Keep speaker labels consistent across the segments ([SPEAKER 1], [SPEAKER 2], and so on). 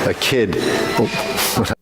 [SPEAKER 1] a kid. Oh.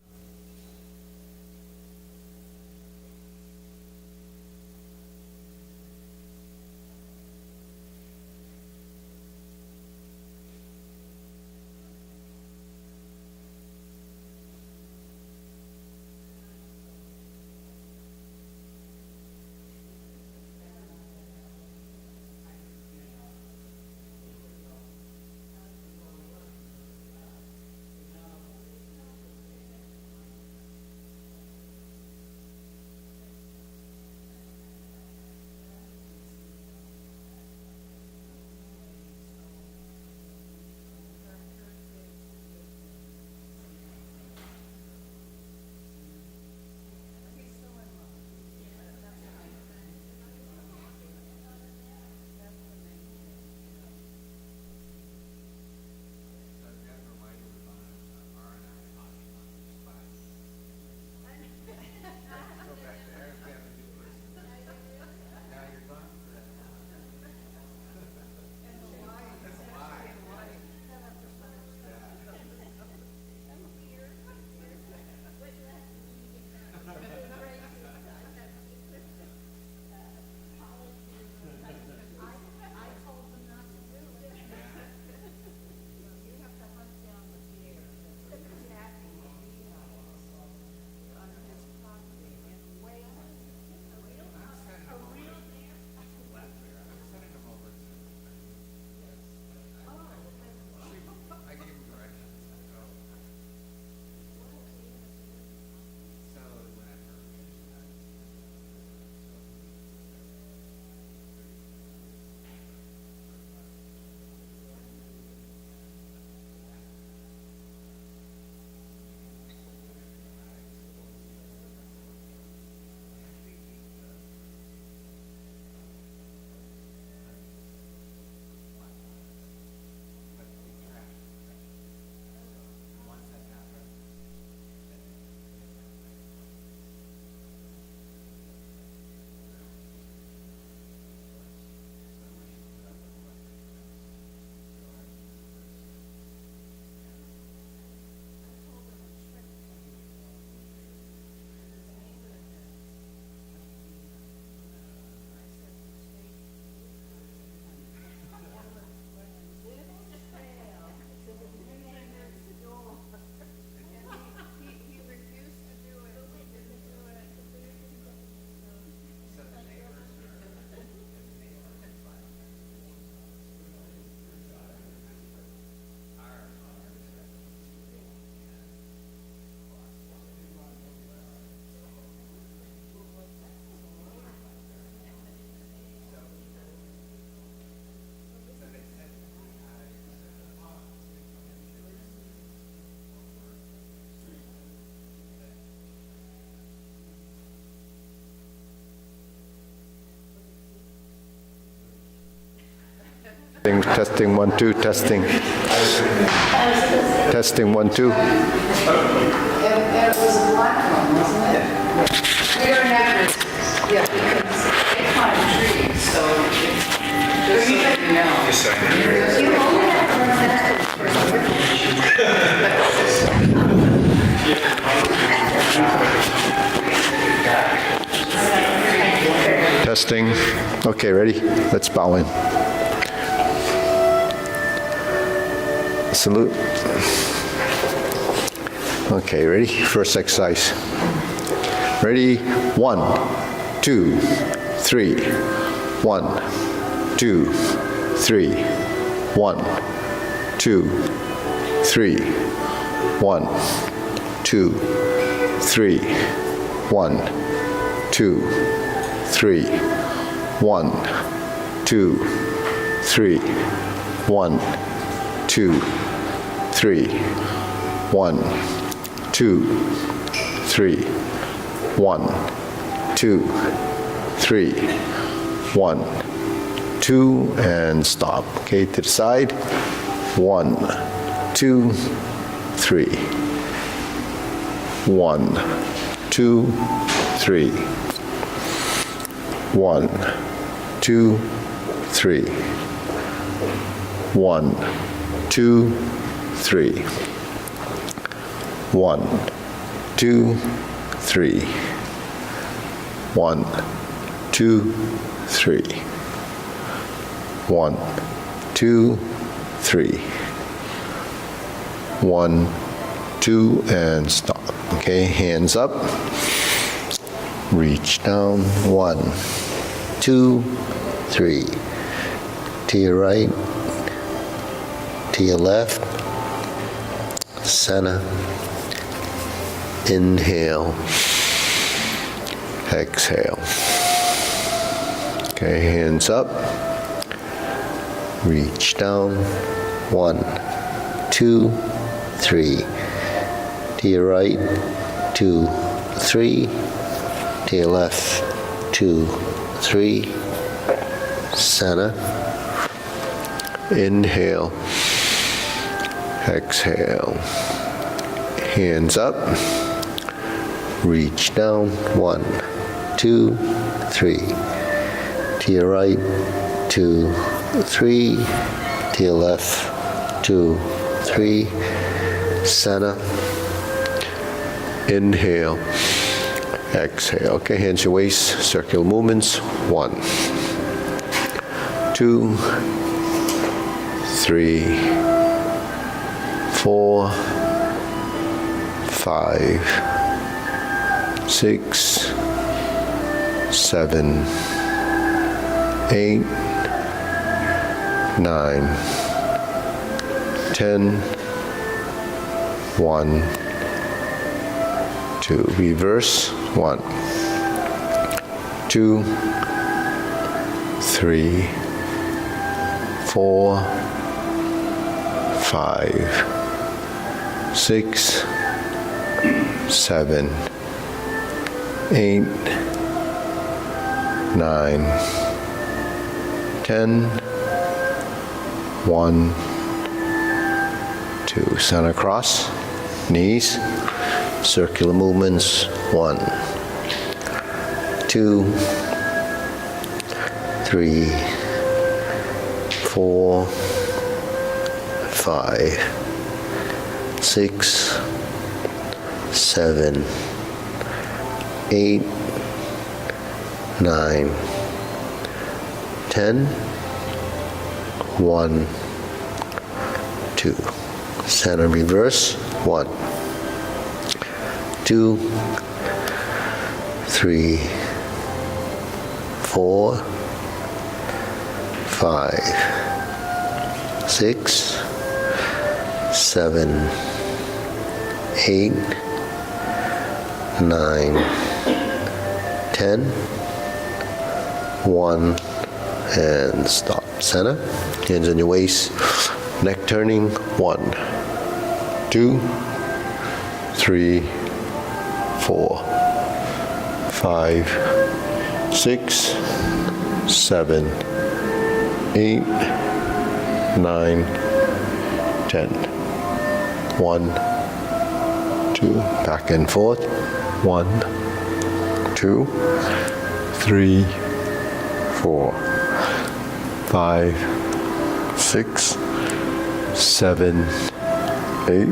[SPEAKER 1] Testing 1 2 testing. Testing 1 2.
[SPEAKER 2] It was a black one, wasn't it? We don't have it. Yeah, because they climb trees, so just so you know.
[SPEAKER 3] Just so you know.
[SPEAKER 2] You only have
[SPEAKER 1] Testing. Okay, ready? Let's bow in. Salute. Okay, ready? First exercise. Ready? 1 2 3. 1 2 3. 1 2 3. 1 2 3. 1 2 3. 1 2 3. 1 2 3. 1 2 3. 1 2 3. 1 2 and stop. Okay, to the side. 1 2 3. 1 2 3. 1 2 3. 1 2 3. 1, 2, 3. 1, 2, 3. 1, 2, 3. 1, 2, and stop. Okay, hands up. Reach down. 1, 2, 3. To your right, to your left, center. Inhale. Exhale. Okay, hands up. Reach down. 1, 2, 3. To your right, 2, 3. To your left, 2, 3. Center. Inhale. Exhale. Hands up. Reach down. 1, 2, 3. To your right, 2, 3. To your left, 2, 3. Center. Inhale. Exhale. Okay, hands your waist, circular movements. 1, 2, 3, 4, 5, 6, 7, 8, 9, 10, 1, 2. Reverse. 1, 2, 3, 4, 5, 6, 7, 8, 9, 10, 1, 2. Center cross, knees, circular movements. 1, 2, 3, 4, 5, 6, 7, 8, 9, 10, 1, 2. Center reverse. 1, 2, 3, 4, 5, 6, 7, 8, 9, 10, 1, and stop. Center. Hands on your waist. Neck turning. 1, 2, 3, 4, 5, 6, 7, 8, 9, 10. 1, 2. Back and forth. 1, 2, 3, 4, 5, 6, 7, 8,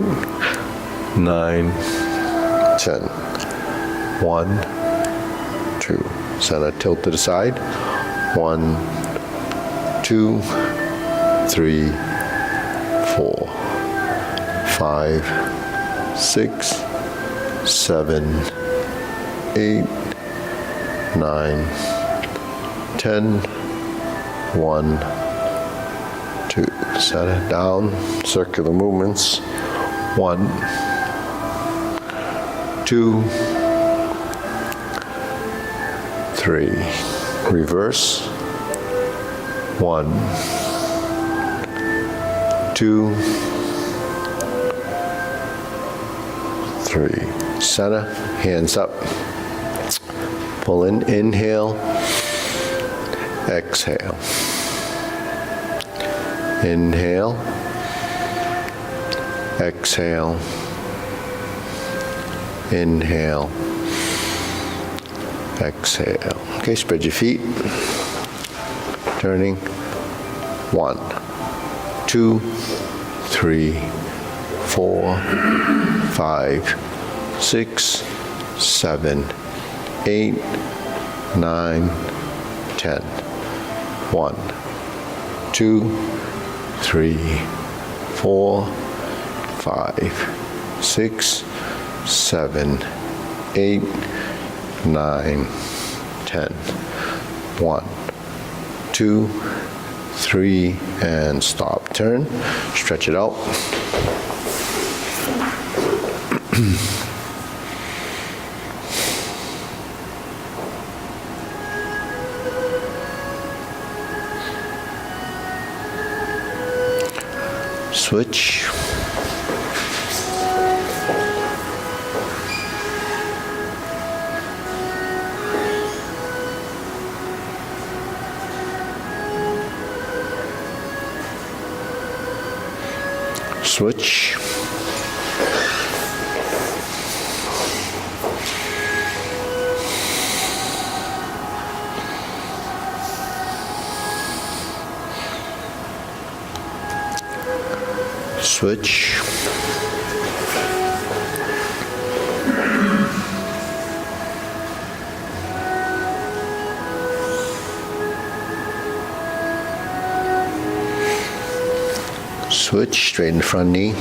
[SPEAKER 1] 9, 10. 1, 2. Center tilt to the side. 1, 2, 3, 4, 5, 6, 7, 8, 9, 10. 1, 2. Center down. Circular movements. 1, 2, 3. Reverse. 1, 2, 3. Center. Hands up. Pull in. Inhale. Exhale. Inhale. Exhale. Inhale. Exhale. Okay, spread your feet. Turning. 1, 2, 3, 4, 5, 6, 7, 8, 9, 10. 1, 2, 3, 4, 5, 6, 7, 8, 9, 10. 1, 2, 3, and stop. Turn, stretch it out. Switch. Switch. Switch. Switch, straighten the front knee.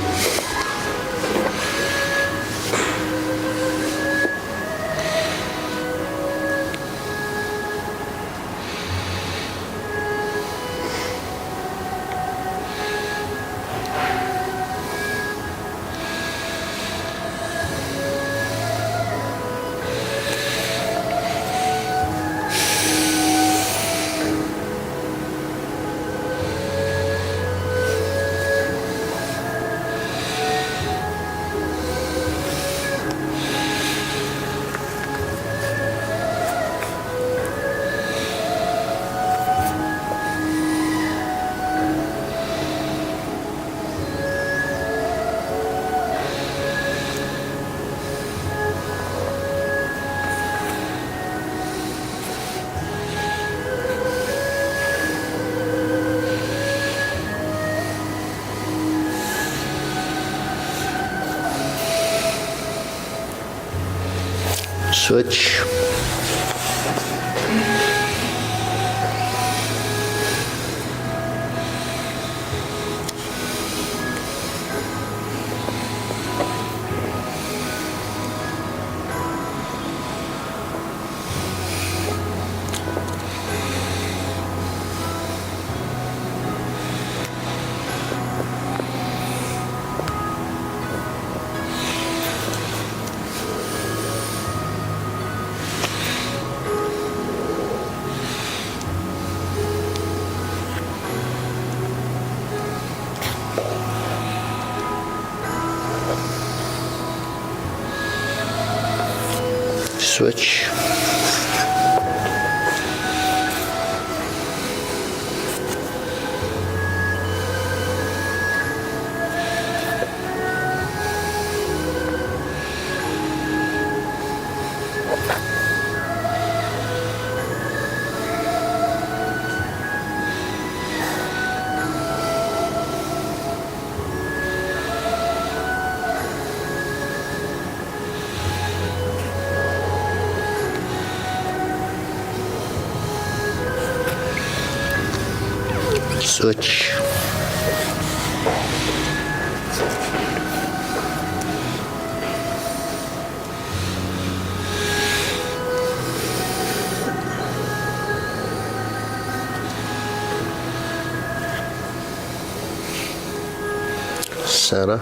[SPEAKER 1] Switch. Switch. Switch. Center.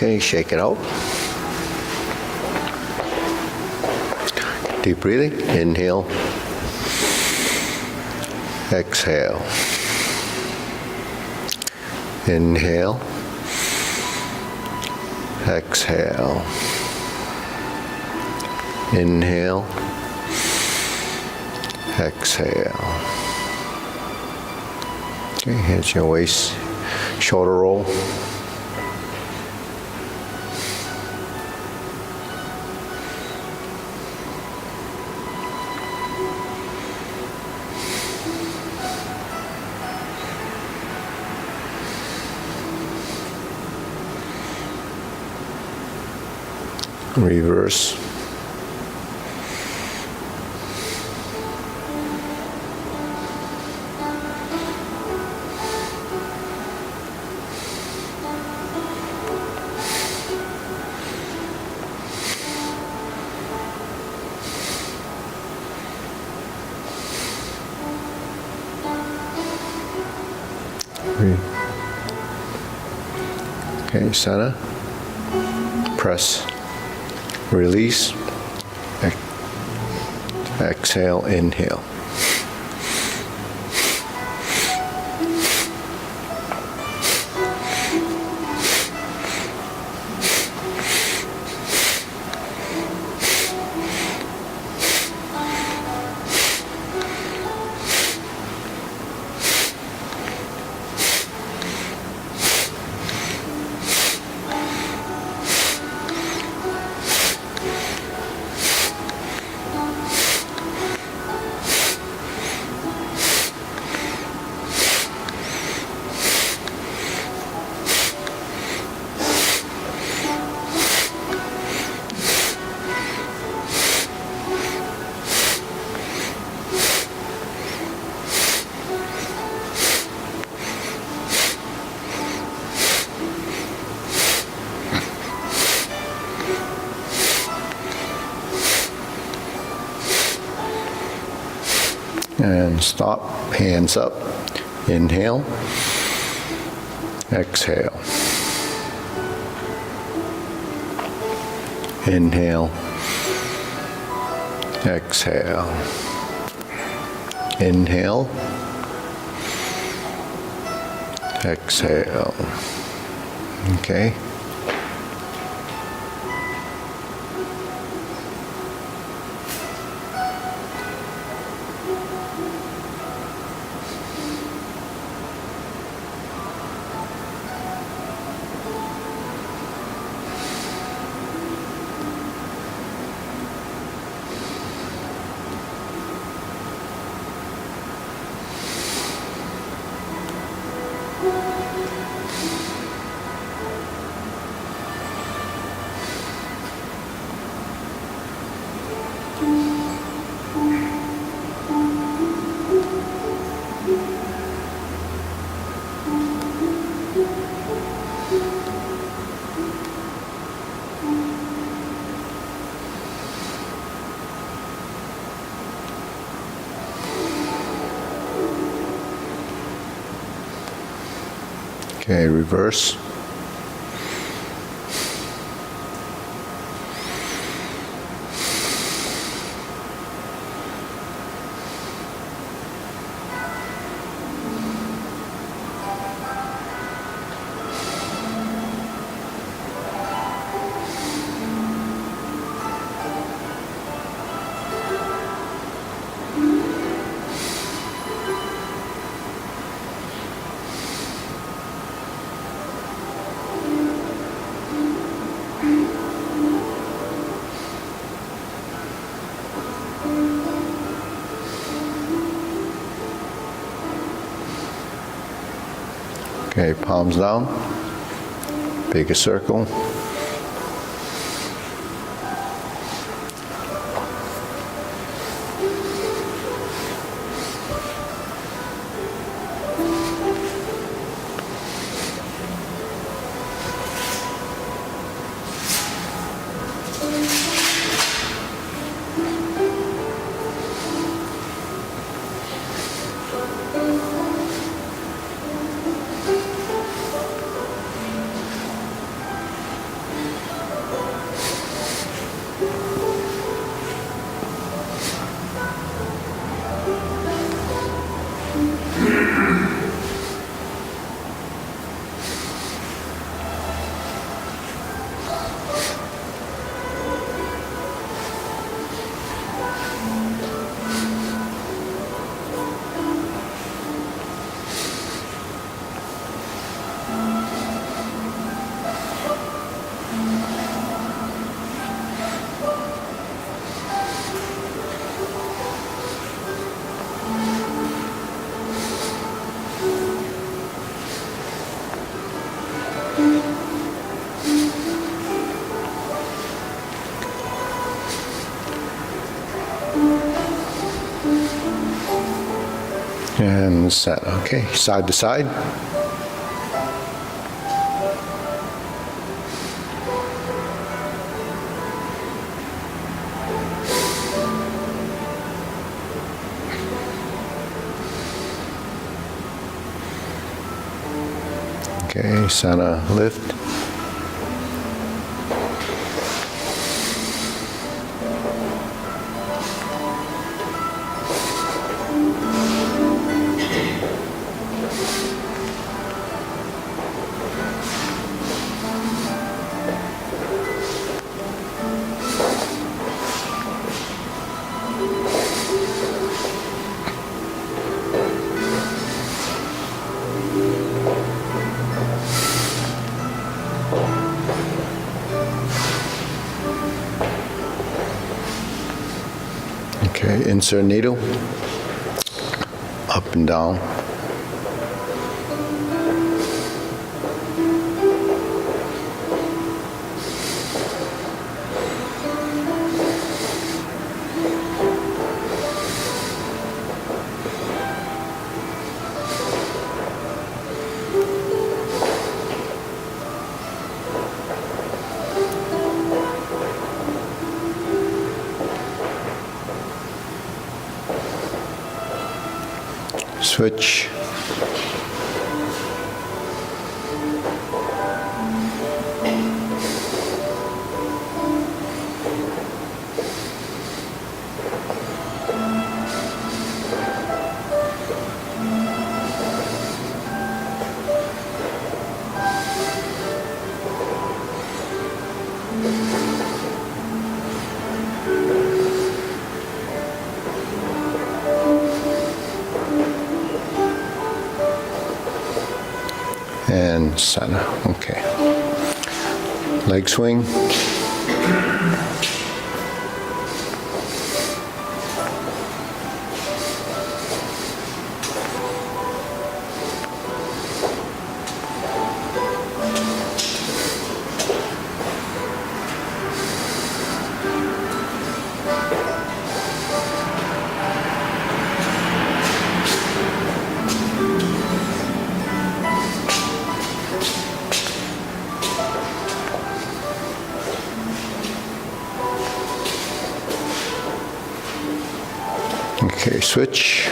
[SPEAKER 1] Okay, shake it out. Deep breathing. Inhale. Exhale. Inhale. Exhale. Inhale. Exhale. Okay, hands your waist, shoulder roll. Reverse. Okay, center. Press. Release. Exhale, inhale. And stop, hands up. Inhale. Exhale. Inhale. Exhale. Inhale. Exhale. Okay. Okay, reverse. Okay, palms down. Bigger circle. And center. Okay, side to side. Okay, center lift. Okay, insert needle, up and down. Switch. And center. Okay. Leg swing. Okay, switch.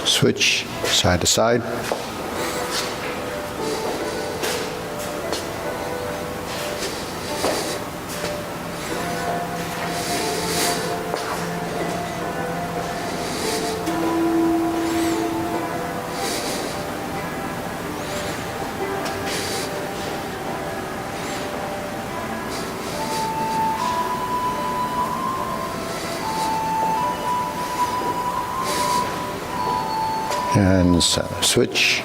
[SPEAKER 1] Switch side to side. And center. Switch.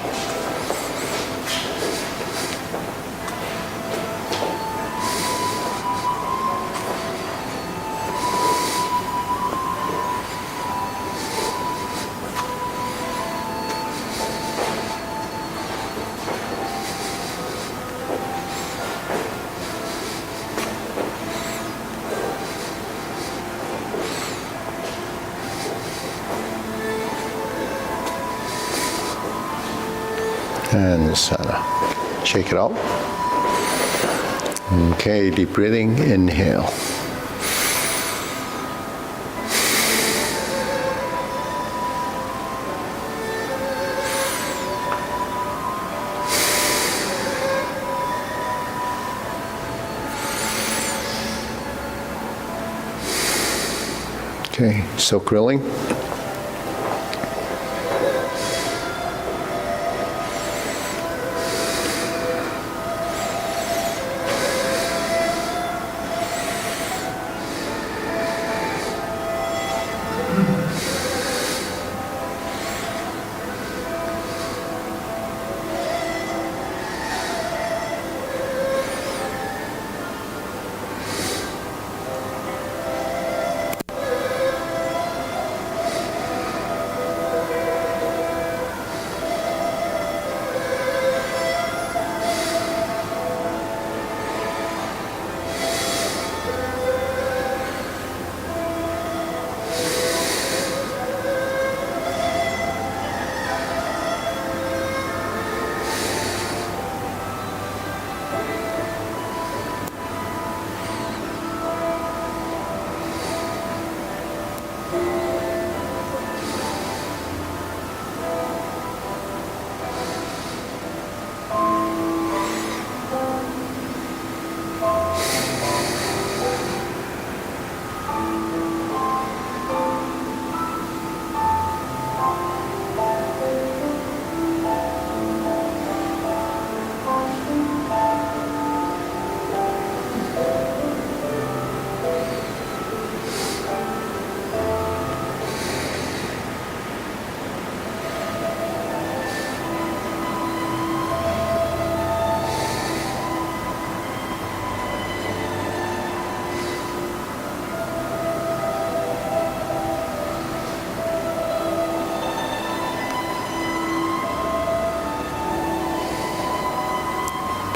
[SPEAKER 1] And center. Shake it out. Okay, deep breathing, inhale. Okay, still grilling.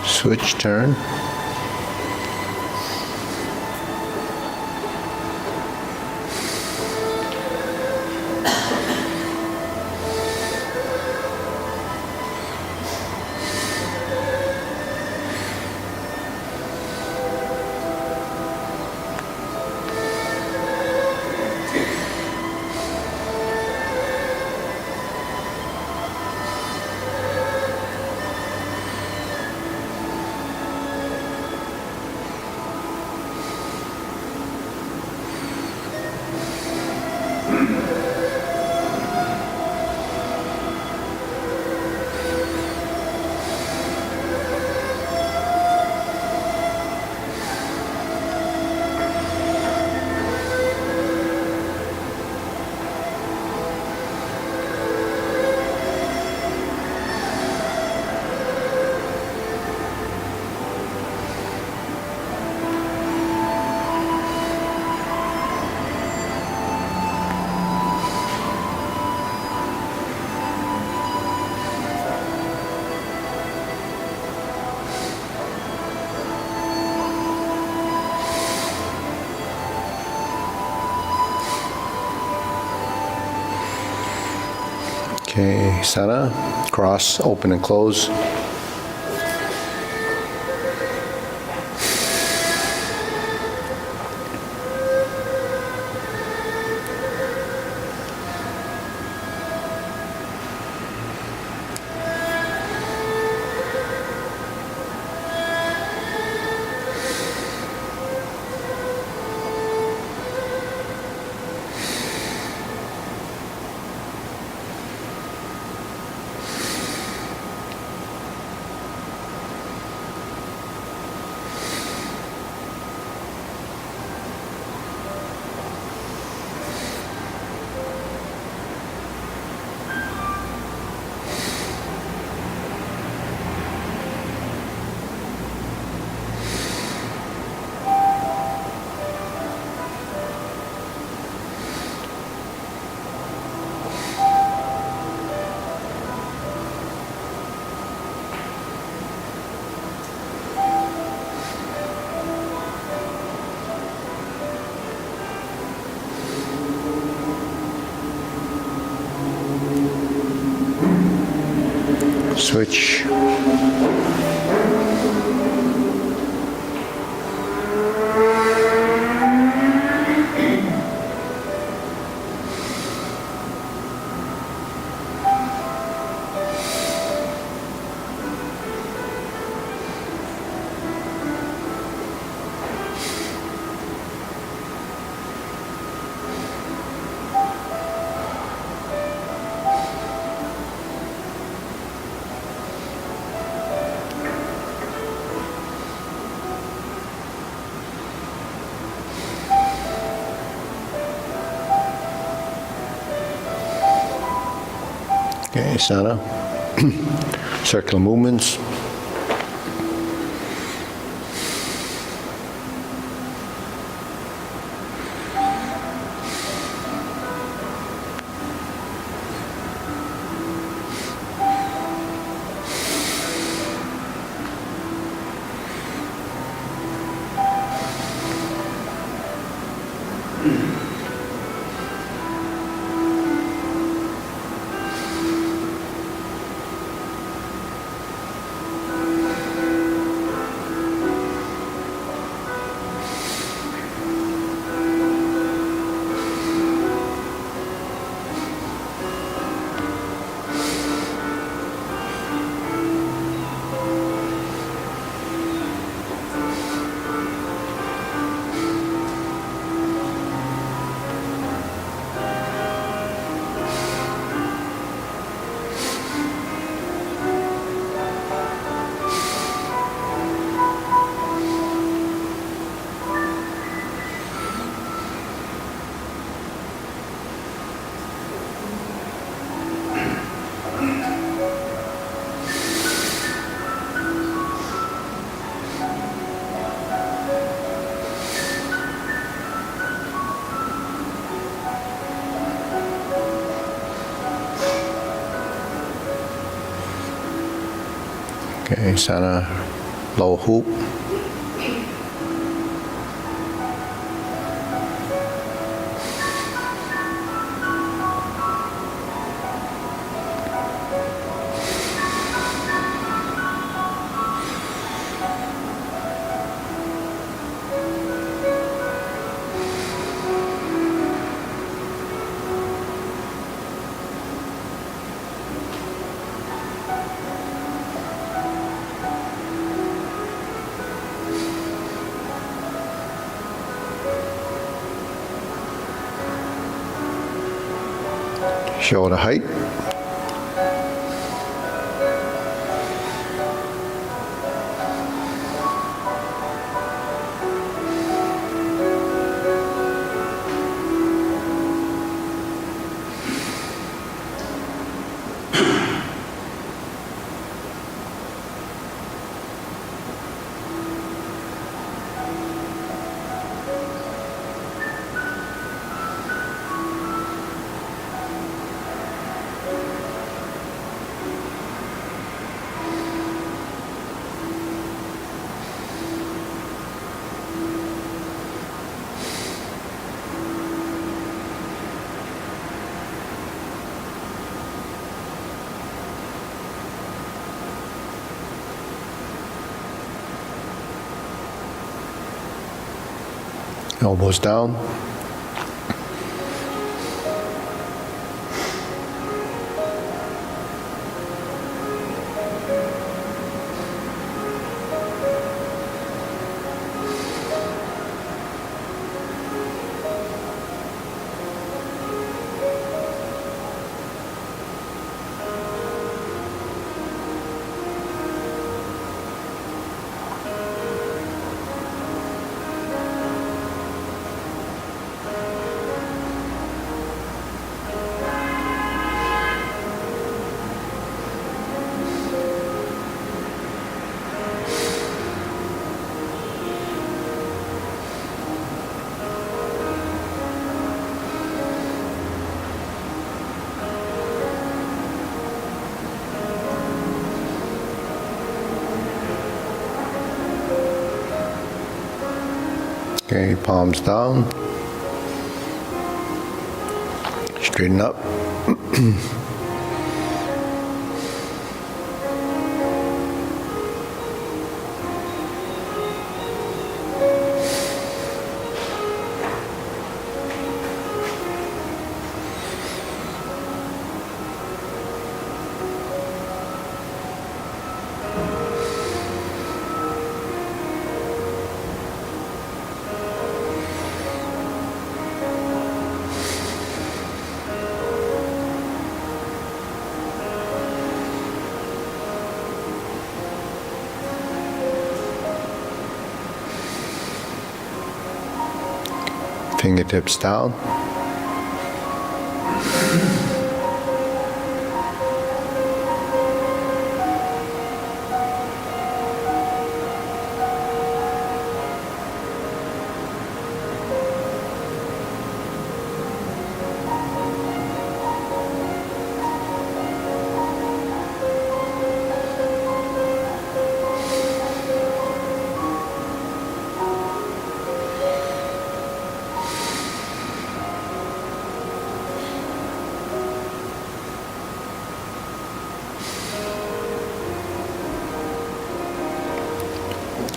[SPEAKER 1] Switch turn. Okay, Sana, cross, open and close. Switch. Okay, Sana. Circular movements. Okay, Sana, low hoop. Shoulder height. Elbows down. Okay, palms down. Straighten up. Fingertips down.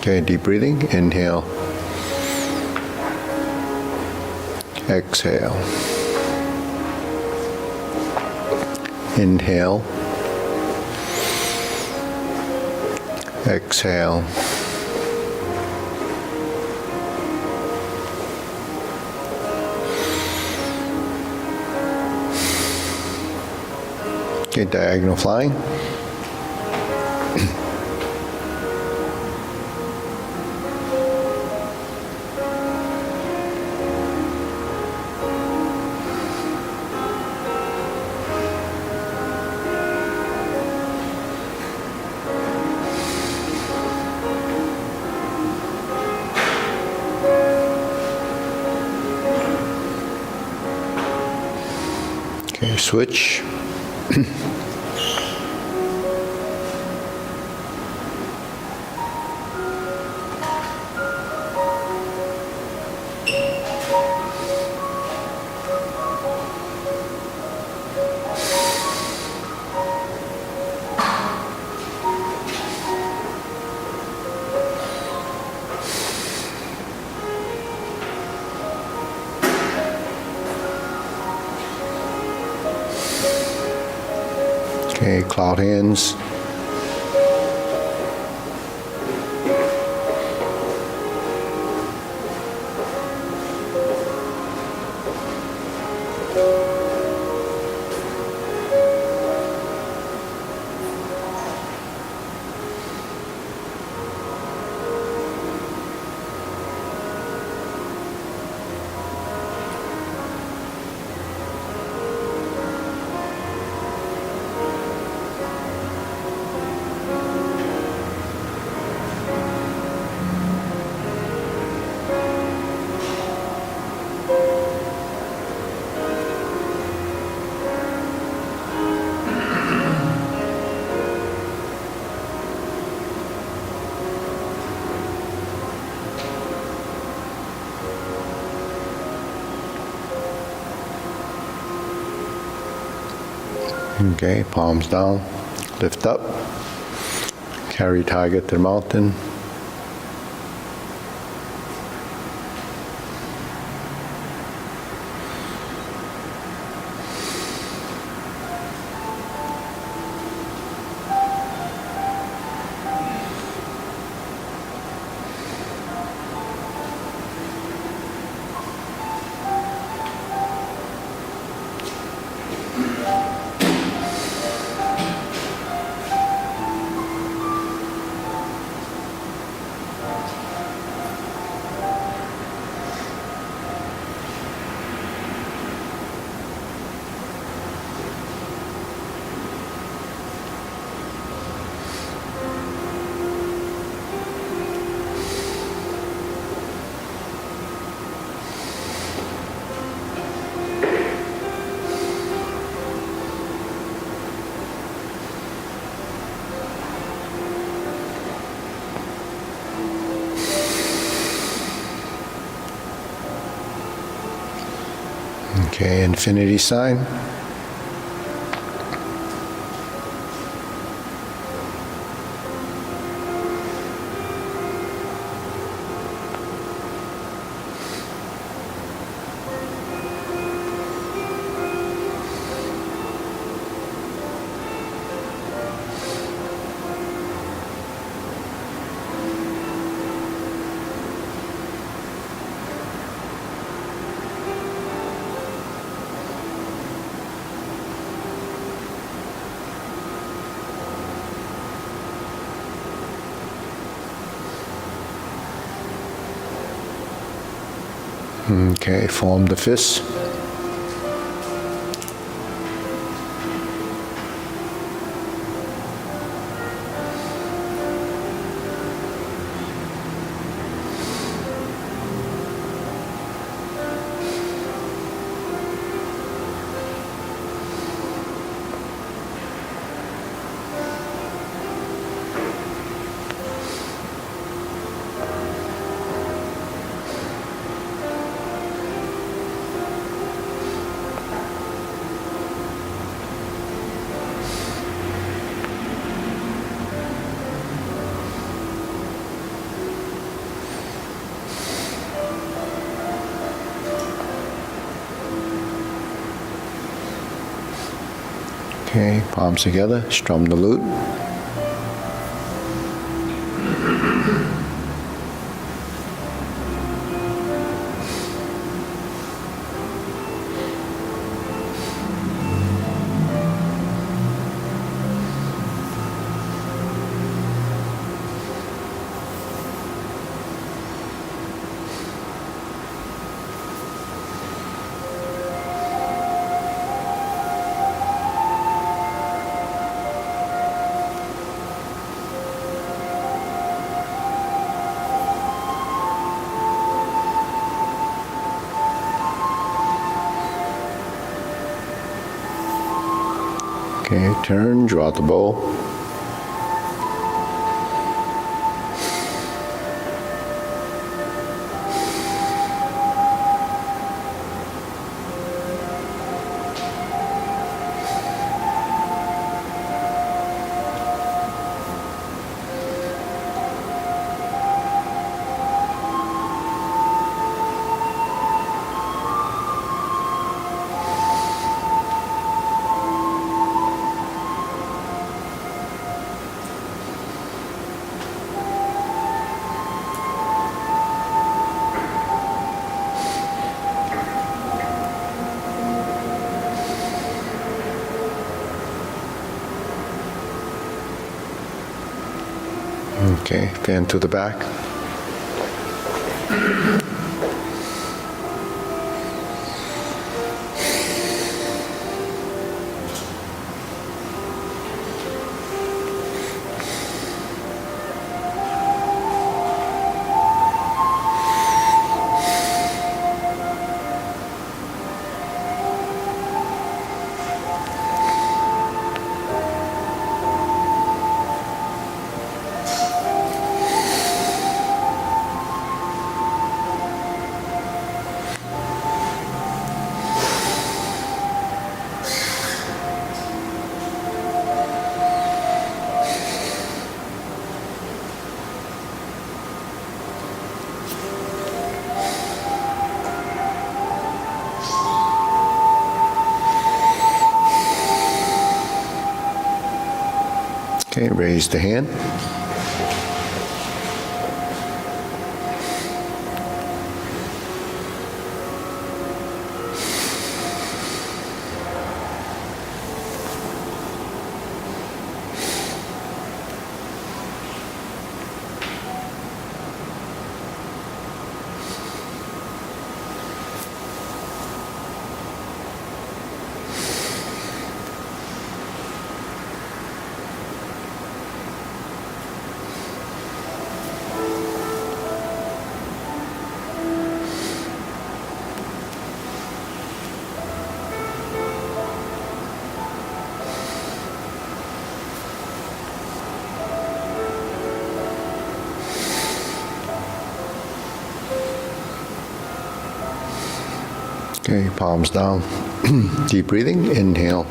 [SPEAKER 1] Okay, deep breathing. Inhale. Exhale. Inhale. Exhale. Okay, diagonal flying. Okay, switch. Okay, cloud hands. Okay, palms down, lift up, carry tiger to the mountain. Okay, infinity sign. Okay, form the fist. Okay, palms together, strum the lute. Okay, turn, draw out the bow. Okay, fan to the back. Okay, raise the hand. Okay, palms down. Deep breathing, inhale.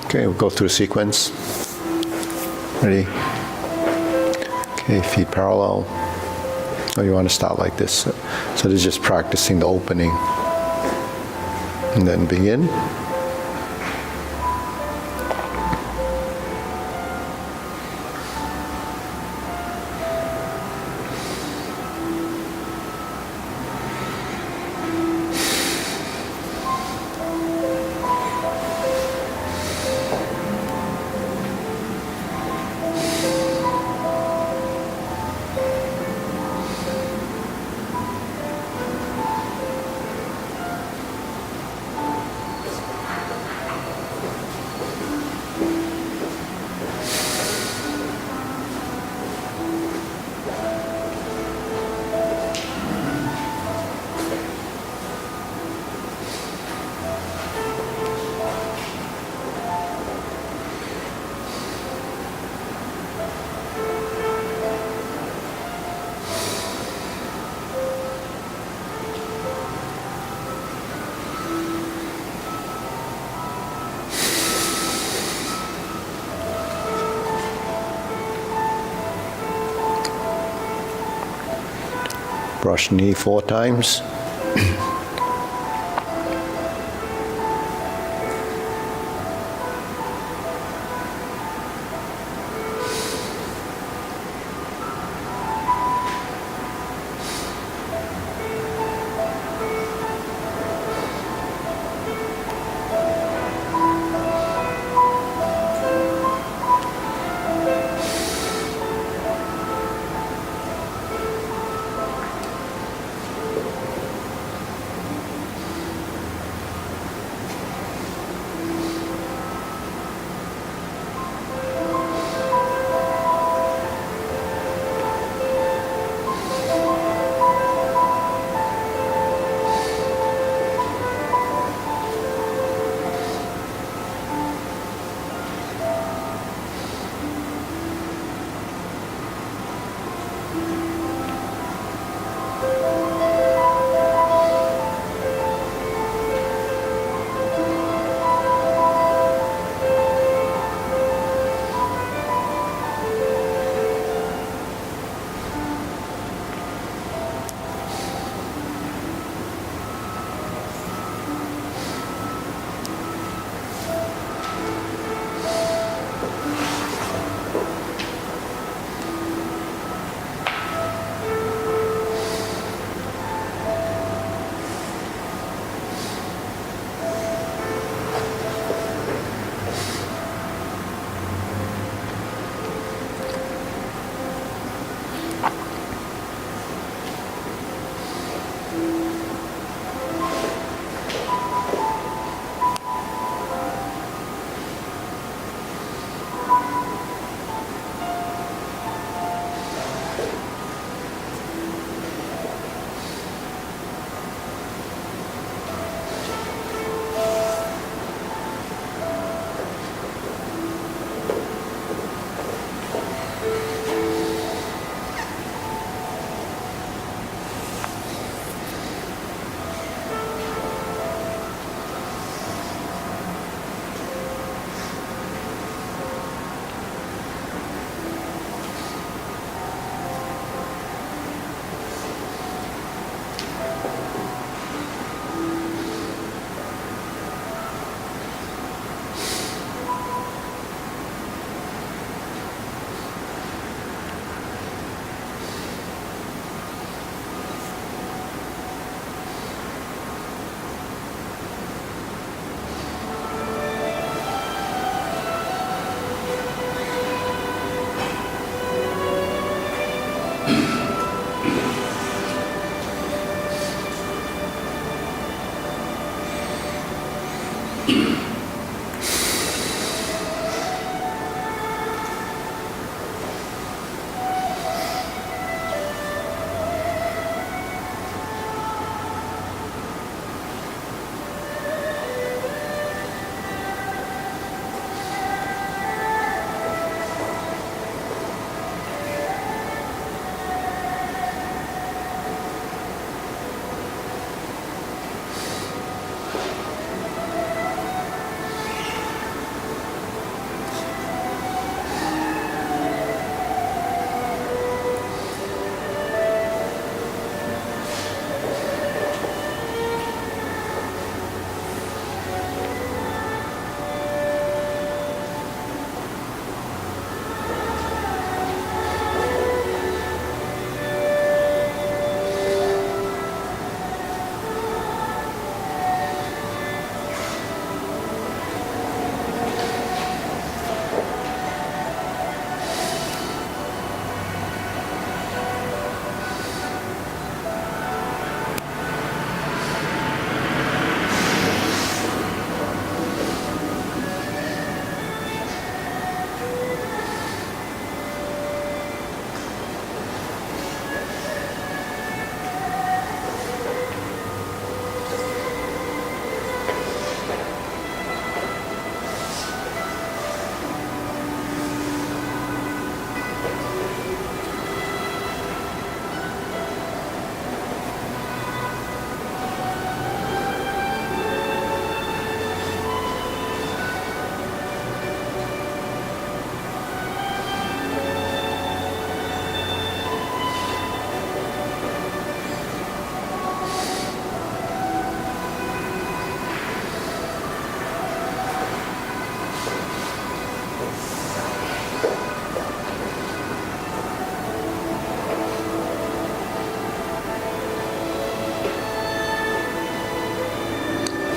[SPEAKER 1] Okay, we'll go through a sequence. Ready? Okay, feet parallel. Oh, you want to start like this. So this is just practicing the opening. And then begin. Brush knee 4 times.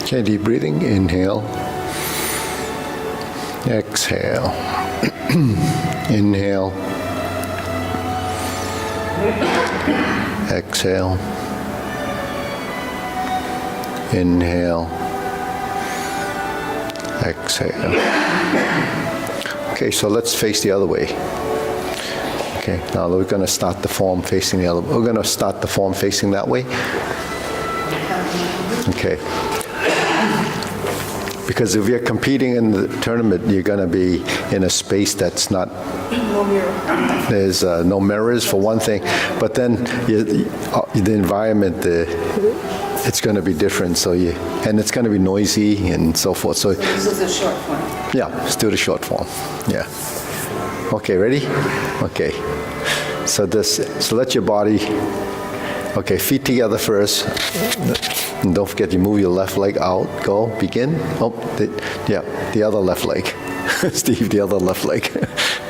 [SPEAKER 1] Okay, deep breathing. Inhale. Exhale. Inhale. Exhale. Inhale. Exhale. Okay, so let's face the other way. Okay, now we're going to start the form facing the other way. We're going to start the form facing that way. Okay. Because if you're competing in the tournament, you're going to be in a space that's not, there's no mirrors for one thing, but then the environment, it's going to be different, so and it's going to be noisy and so forth. So
[SPEAKER 2] This is a short form.
[SPEAKER 1] yeah, let's do the short form. Yeah. Okay, ready? Okay. So let your body, okay, feet together first. And don't forget, you move your left leg out. Go, begin. Oh, the other left leg. Steve, the other left leg.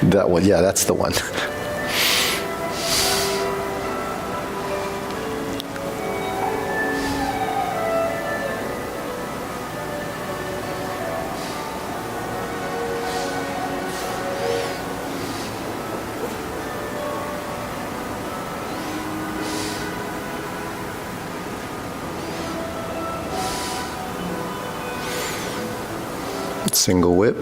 [SPEAKER 1] That one, yeah, that's the one. Single whip.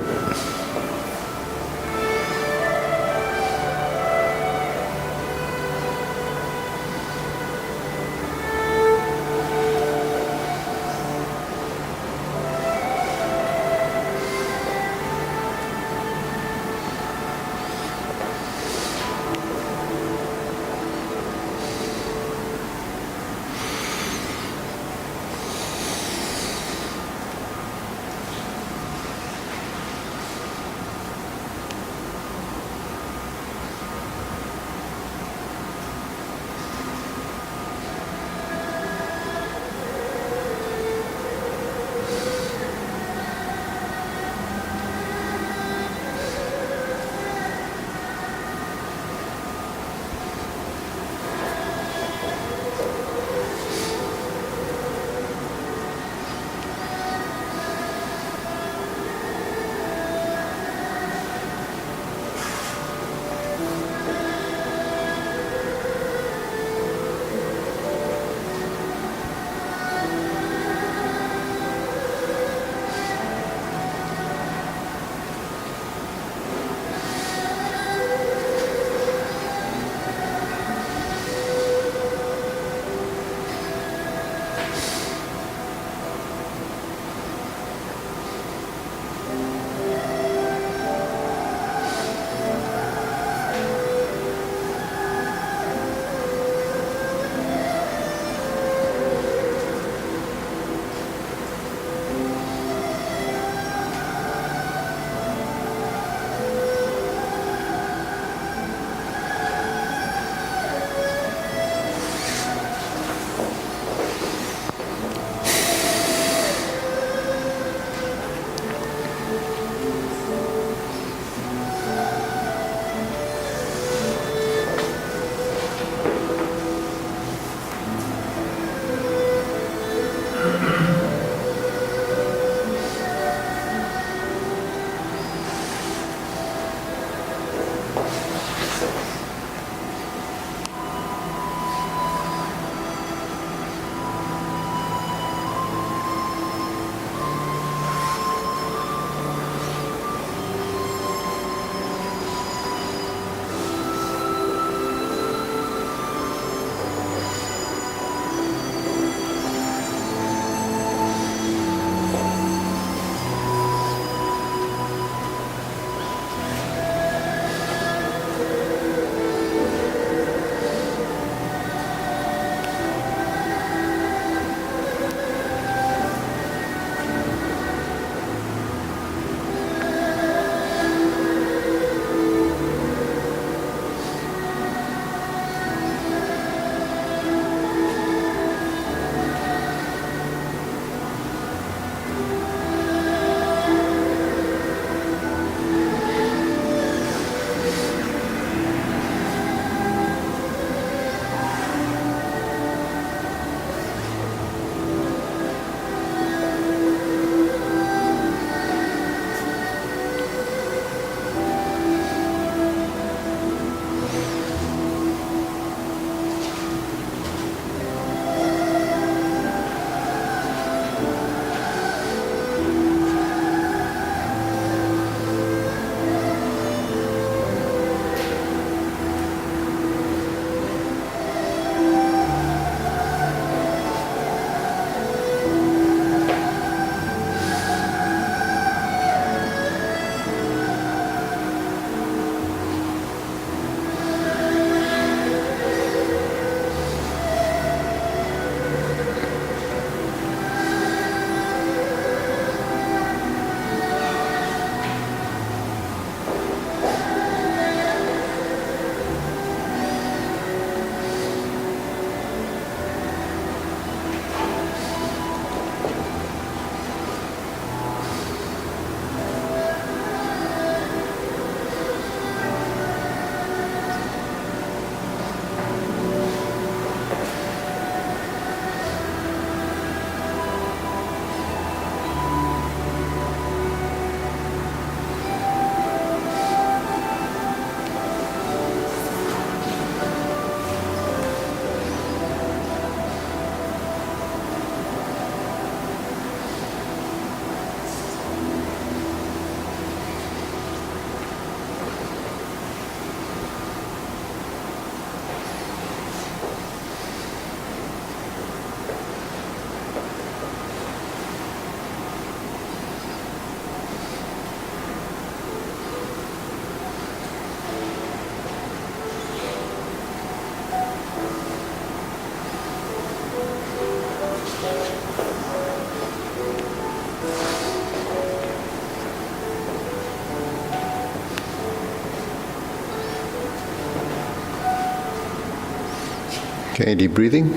[SPEAKER 1] Okay, deep breathing.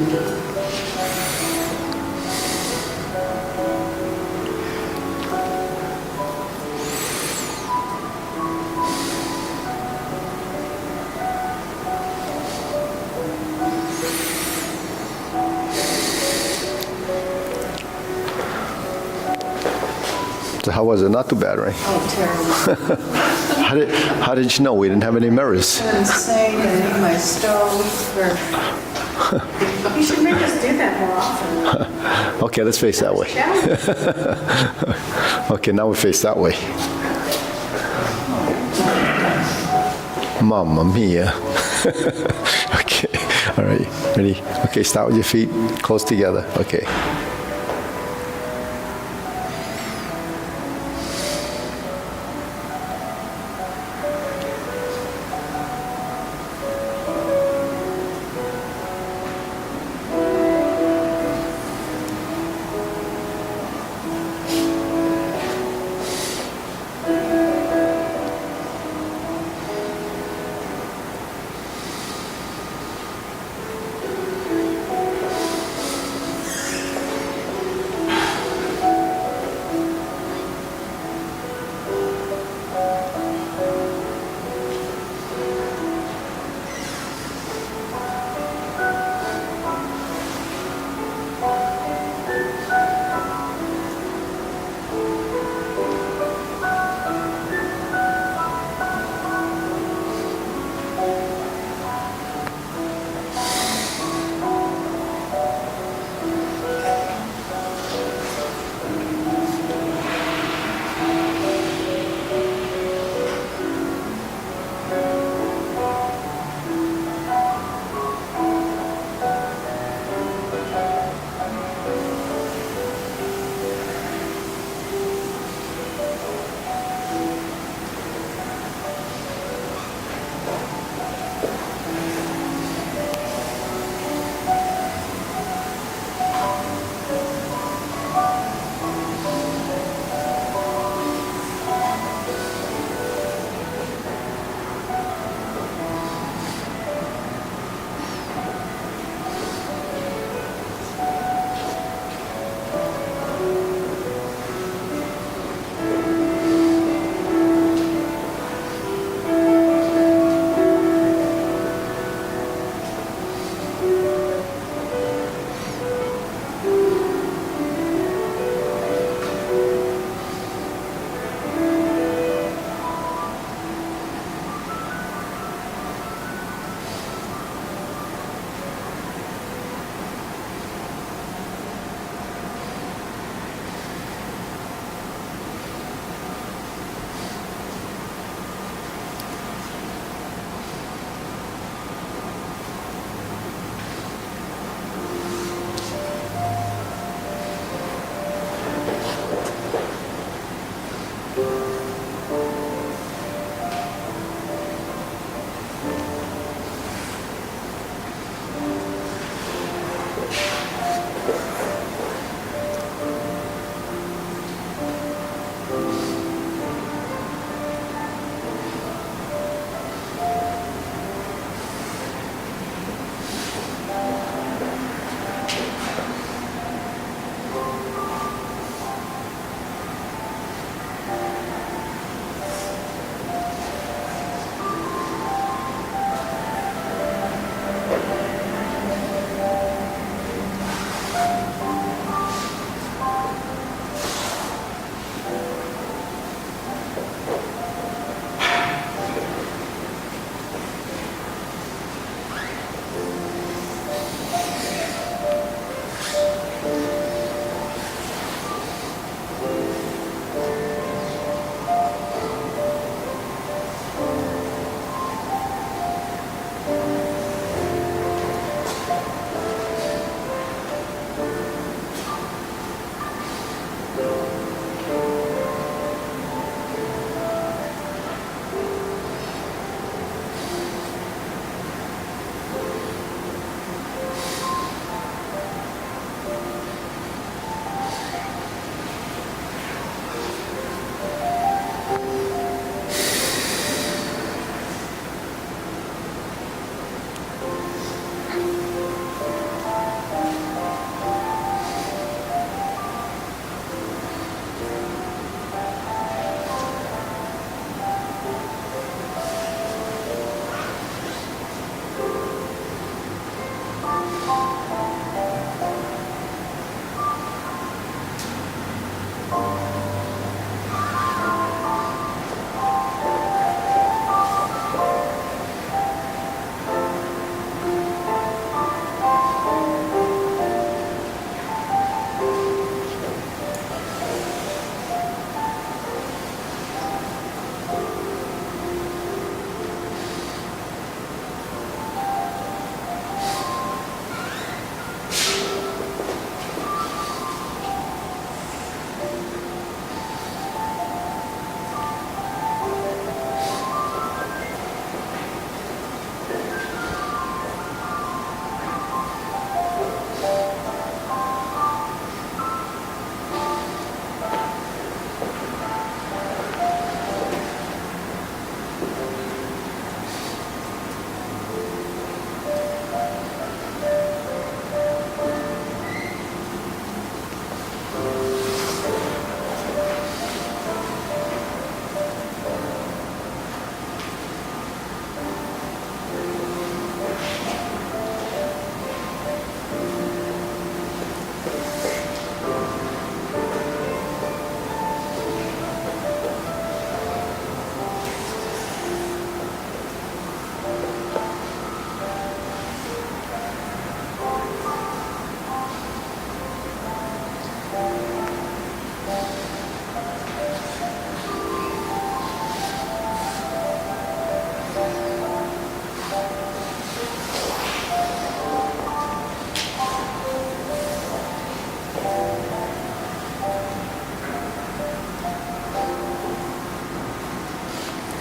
[SPEAKER 1] So how was it? Not too bad, right?
[SPEAKER 2] Oh, terrible.
[SPEAKER 1] How did you know we didn't have any mirrors?
[SPEAKER 2] Insane, I need my stove for...
[SPEAKER 3] You should make us do that more often.
[SPEAKER 1] Okay, let's face that way. Okay, now we face that way. Mamma mia. Okay, all right, ready? Okay, start with your feet close together. Okay.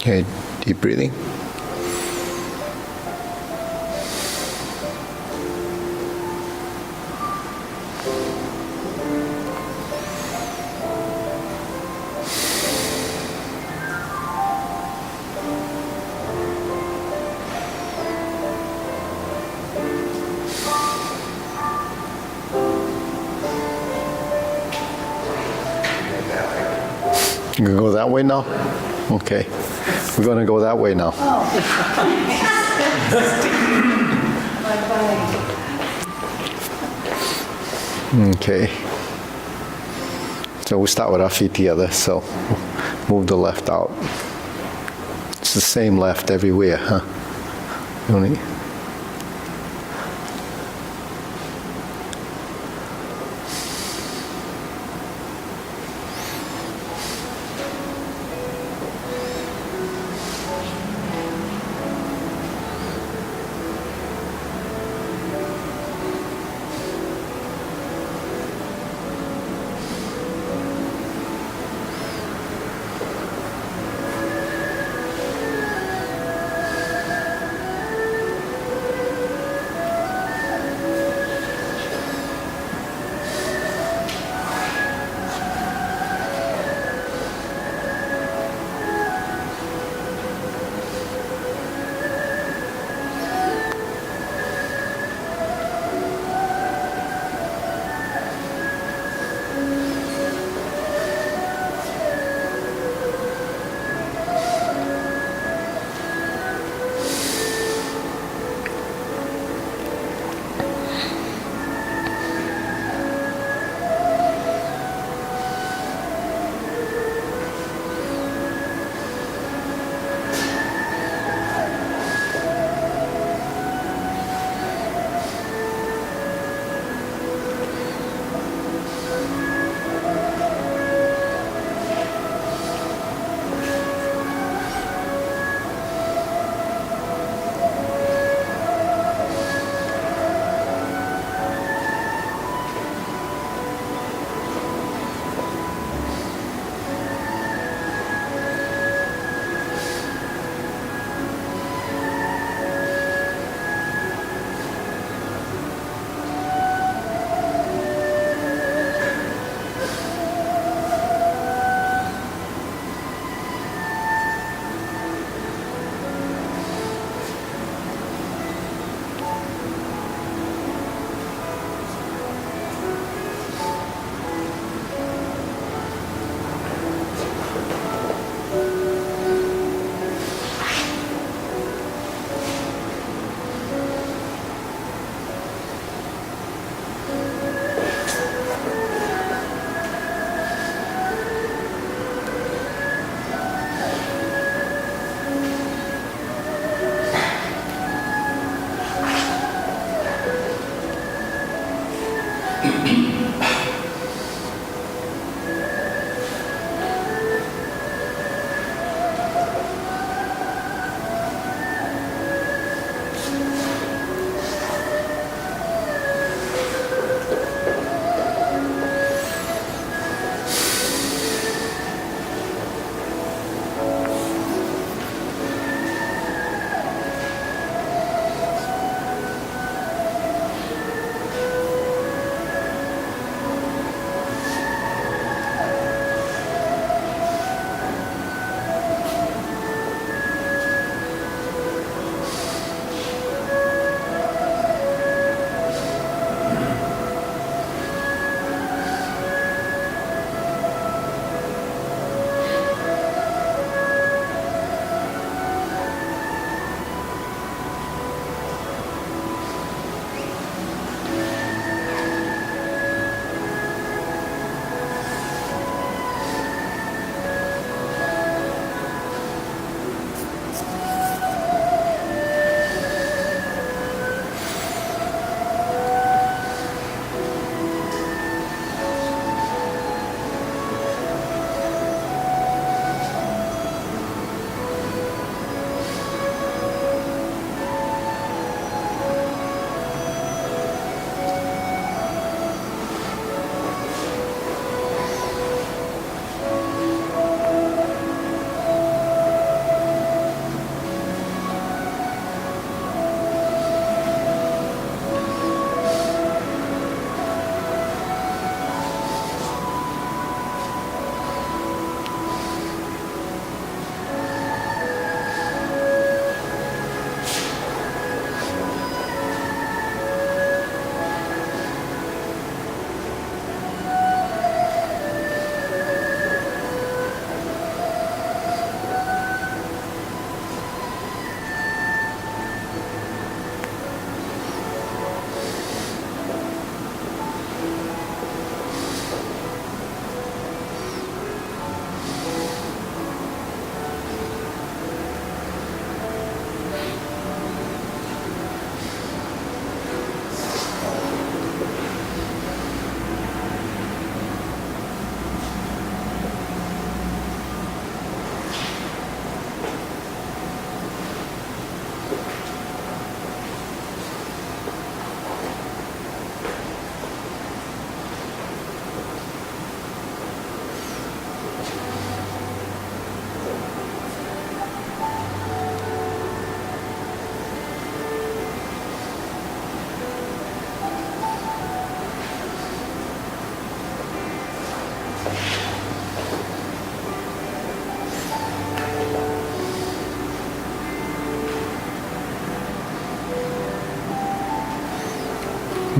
[SPEAKER 1] Okay, deep breathing. You gonna go that way now? Okay. We're gonna go that way now. Okay. So we'll start with our feet together. So move the left out. It's the same left everywhere, huh? Only.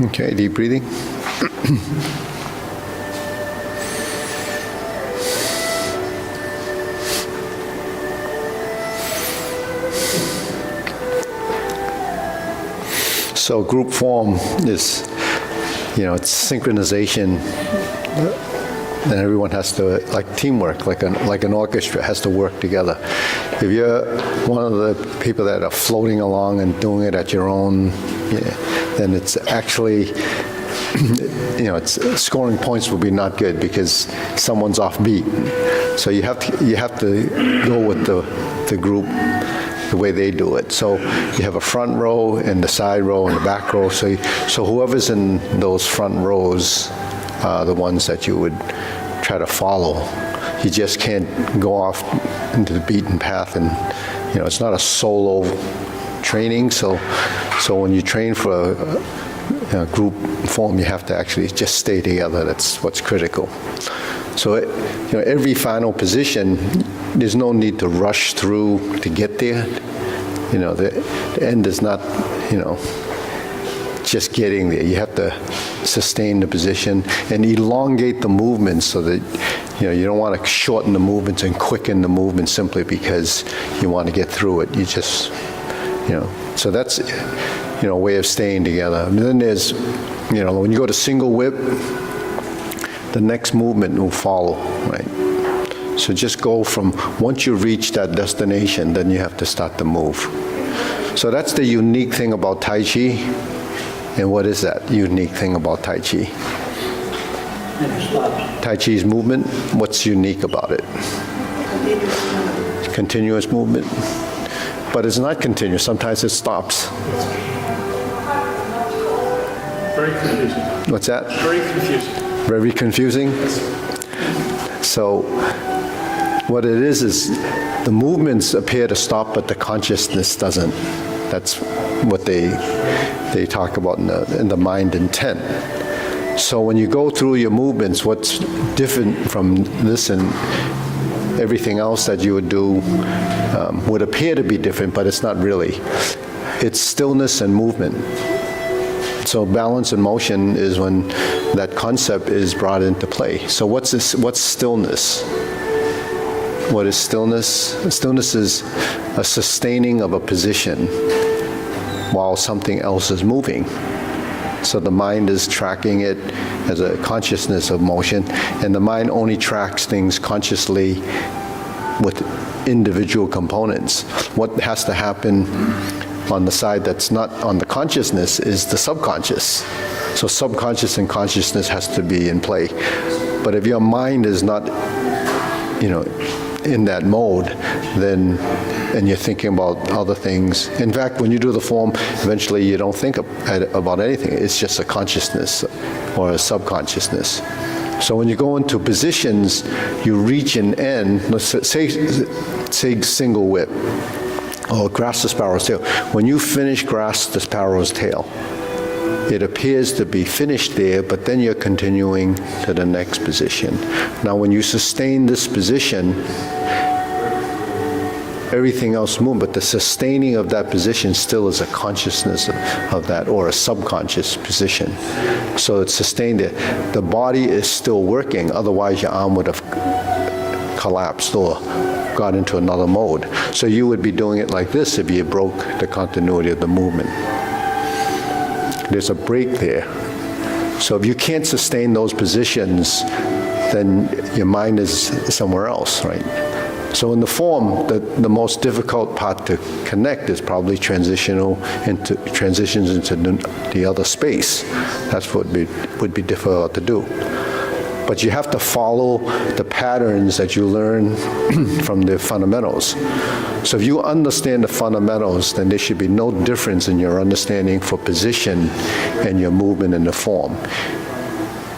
[SPEAKER 1] Okay, deep breathing. So group form is, it's synchronization, and everyone has to, like teamwork, like an orchestra has to work together. If you're one of the people that are floating along and doing it at your own, then it's actually, it's scoring points will be not good because someone's off beat. So you have to go with the group the way they do it. So you have a front row and the side row and the back row. So whoever's in those front rows are the ones that you would try to follow. You just can't go off into the beaten path, and it's not a solo training. So when you train for a group form, you have to actually just stay together. That's what's critical. So every final position, there's no need to rush through to get there. The end is not, just getting there. You have to sustain the position and elongate the movements so that, you don't want to shorten the movements and quicken the movements simply because you want to get through it. You just, so that's, a way of staying together. And then there's, when you go to single whip, the next movement will follow, right? So just go from, once you reach that destination, then you have to start to move. So that's the unique thing about Tai Chi. And what is that unique thing about Tai Chi? Tai Chi's movement, what's unique about it? Continuous movement. But it's not continuous, sometimes it stops.
[SPEAKER 4] Very confusing.
[SPEAKER 1] What's that?
[SPEAKER 4] Very confusing.
[SPEAKER 1] Very confusing? So what it is the movements appear to stop, but the consciousness doesn't. That's what they talk about in the mind intent. So when you go through your movements, what's different from this and everything else that you would do would appear to be different, but it's not really. It's stillness and movement. So balance and motion is when that concept is brought into play. So what's stillness? What is stillness? Stillness is a sustaining of a position while something else is moving. So the mind is tracking it as a consciousness of motion, and the mind only tracks things consciously with individual components. What has to happen on the side that's not on the consciousness is the subconscious. So subconscious and consciousness has to be in play. But if your mind is not, in that mode, then, and you're thinking about other things. In fact, when you do the form, eventually you don't think about anything. It's just a consciousness or a subconsciousness. So when you go into positions, you reach an end. Let's say single whip or grasp the sparrow's tail. When you finish grasp the sparrow's tail, it appears to be finished there, but then you're continuing to the next position. Now, when you sustain this position, everything else moves, but the sustaining of that position still is a consciousness of that, or a subconscious position. So it's sustained there. The body is still working, otherwise your arm would have collapsed or got into another mode. So you would be doing it like this if you broke the continuity of the movement. There's a break there. So if you can't sustain those positions, then your mind is somewhere else, right? So in the form, the most difficult part to connect is probably transitions into the other space. That's what would be difficult to do. But you have to follow the patterns that you learn from the fundamentals. So if you understand the fundamentals, then there should be no difference in your understanding for position and your movement in the form.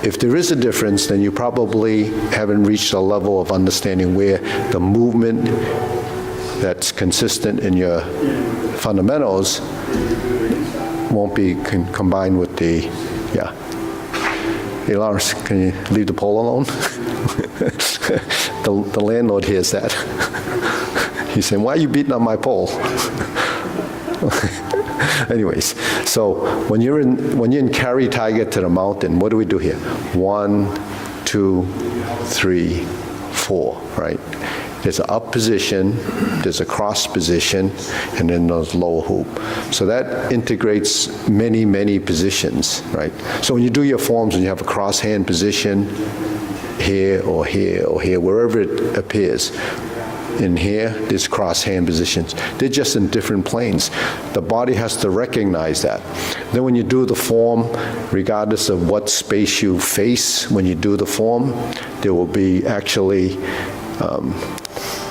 [SPEAKER 1] If there is a difference, then you probably haven't reached a level of understanding where the movement that's consistent in your fundamentals won't be combined with the, yeah. Hey, Lawrence, can you leave the pole alone? The landlord hears that. He's saying, why are you beating on my pole? Anyways, so when you're in carry tiger to the mountain, what do we do here? 1, 2, 3, 4, right? There's an up position, there's a cross position, and then there's lower hoop. So that integrates many, many positions, right? So when you do your forms and you have a cross hand position here or here or here, wherever it appears, in here, there's cross hand positions. They're just in different planes. The body has to recognize that. Then when you do the form, regardless of what space you face when you do the form, there will be actually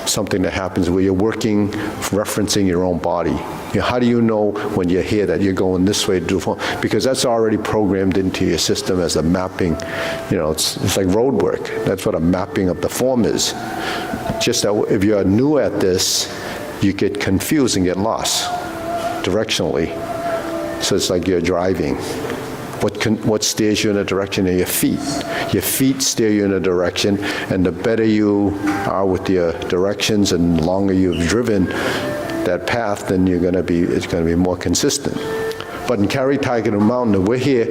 [SPEAKER 1] something that happens where you're working, referencing your own body. You know, how do you know when you're here that you're going this way to do form? Because that's already programmed into your system as a mapping. You know, it's like road work. That's what a mapping of the form is. Just that if you're new at this, you get confused and get lost directionally. So it's like you're driving. What steers you in a direction are your feet. Your feet steer you in a direction, and the better you are with your directions and the longer you've driven that path, then it's going to be more consistent. But in carry tiger to mountain, we're here,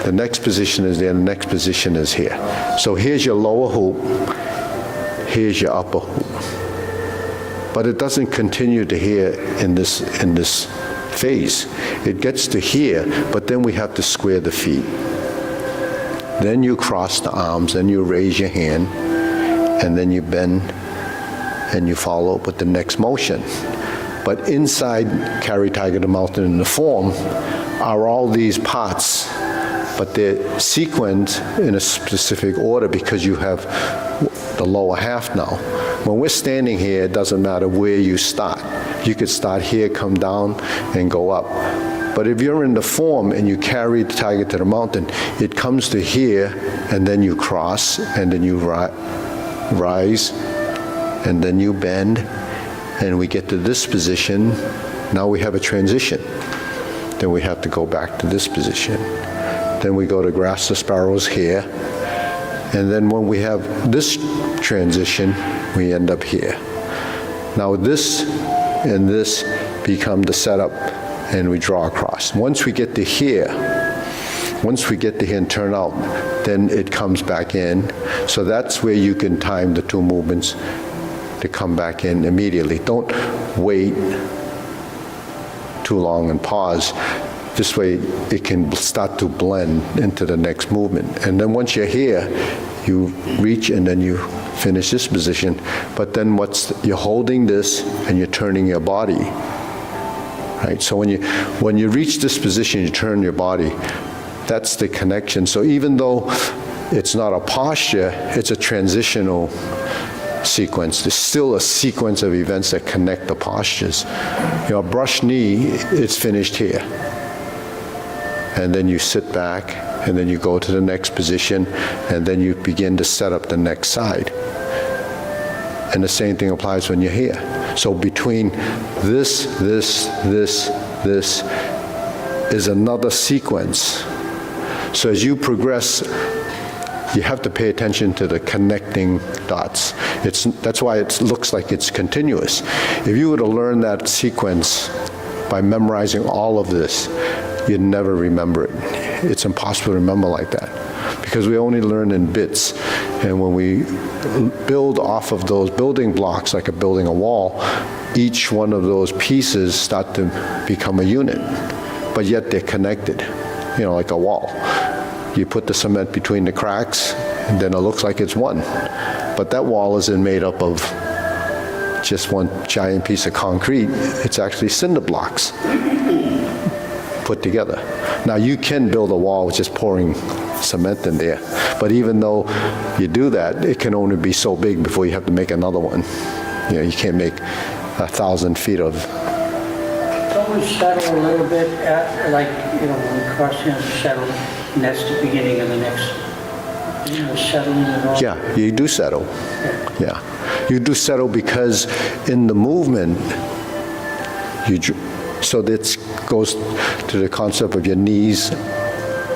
[SPEAKER 1] the next position is there, the next position is here. So here's your lower hoop, here's your upper hoop. But it doesn't continue to here in this phase. It gets to here, but then we have to square the feet. Then you cross the arms, then you raise your hand, and then you bend and you follow up with the next motion. But inside carry tiger to mountain in the form are all these parts, but they're sequenced in a specific order because you have the lower half now. When we're standing here, it doesn't matter where you start. You could start here, come down, and go up. But if you're in the form and you carry the tiger to the mountain, it comes to here, and then you cross, and then you rise, and then you bend, and we get to this position. Now we have a transition. Then we have to go back to this position. Then we go to grass the sparrows here. And then when we have this transition, we end up here. Now this and this become the setup, and we draw across. Once we get to here and turn out, then it comes back in. So that's where you can time the two movements to come back in immediately. Don't wait too long and pause. This way it can start to blend into the next movement. And then once you're here, you reach and then you finish this position. But then you're holding this and you're turning your body. Right? So when you reach this position, you turn your body. That's the connection. So even though it's not a posture, it's a transitional sequence. There's still a sequence of events that connect the postures. You know, a brush knee, it's finished here. And then you sit back, and then you go to the next position, and then you begin to set up the next side. And the same thing applies when you're here. So between this is another sequence. So as you progress, you have to pay attention to the connecting dots. That's why it looks like it's continuous. If you were to learn that sequence by memorizing all of this, you'd never remember it. It's impossible to remember like that because we only learn in bits. And when we build off of those building blocks, like building a wall, each one of those pieces start to become a unit, but yet they're connected, you know, like a wall. You put the cement between the cracks, and then it looks like it's one. But that wall isn't made up of just one giant piece of concrete. It's actually cinder blocks put together. Now you can build a wall with just pouring cement in there, but even though you do that, it can only be so big before you have to make another one. You know, you can't make 1,000 feet of.
[SPEAKER 5] Don't we settle a little bit at, like, you know, when we cross in, settle, and that's the beginning of the next you're settling it all.
[SPEAKER 1] Yeah, you do settle. Yeah. You do settle because in the movement, so that goes to the concept of your knees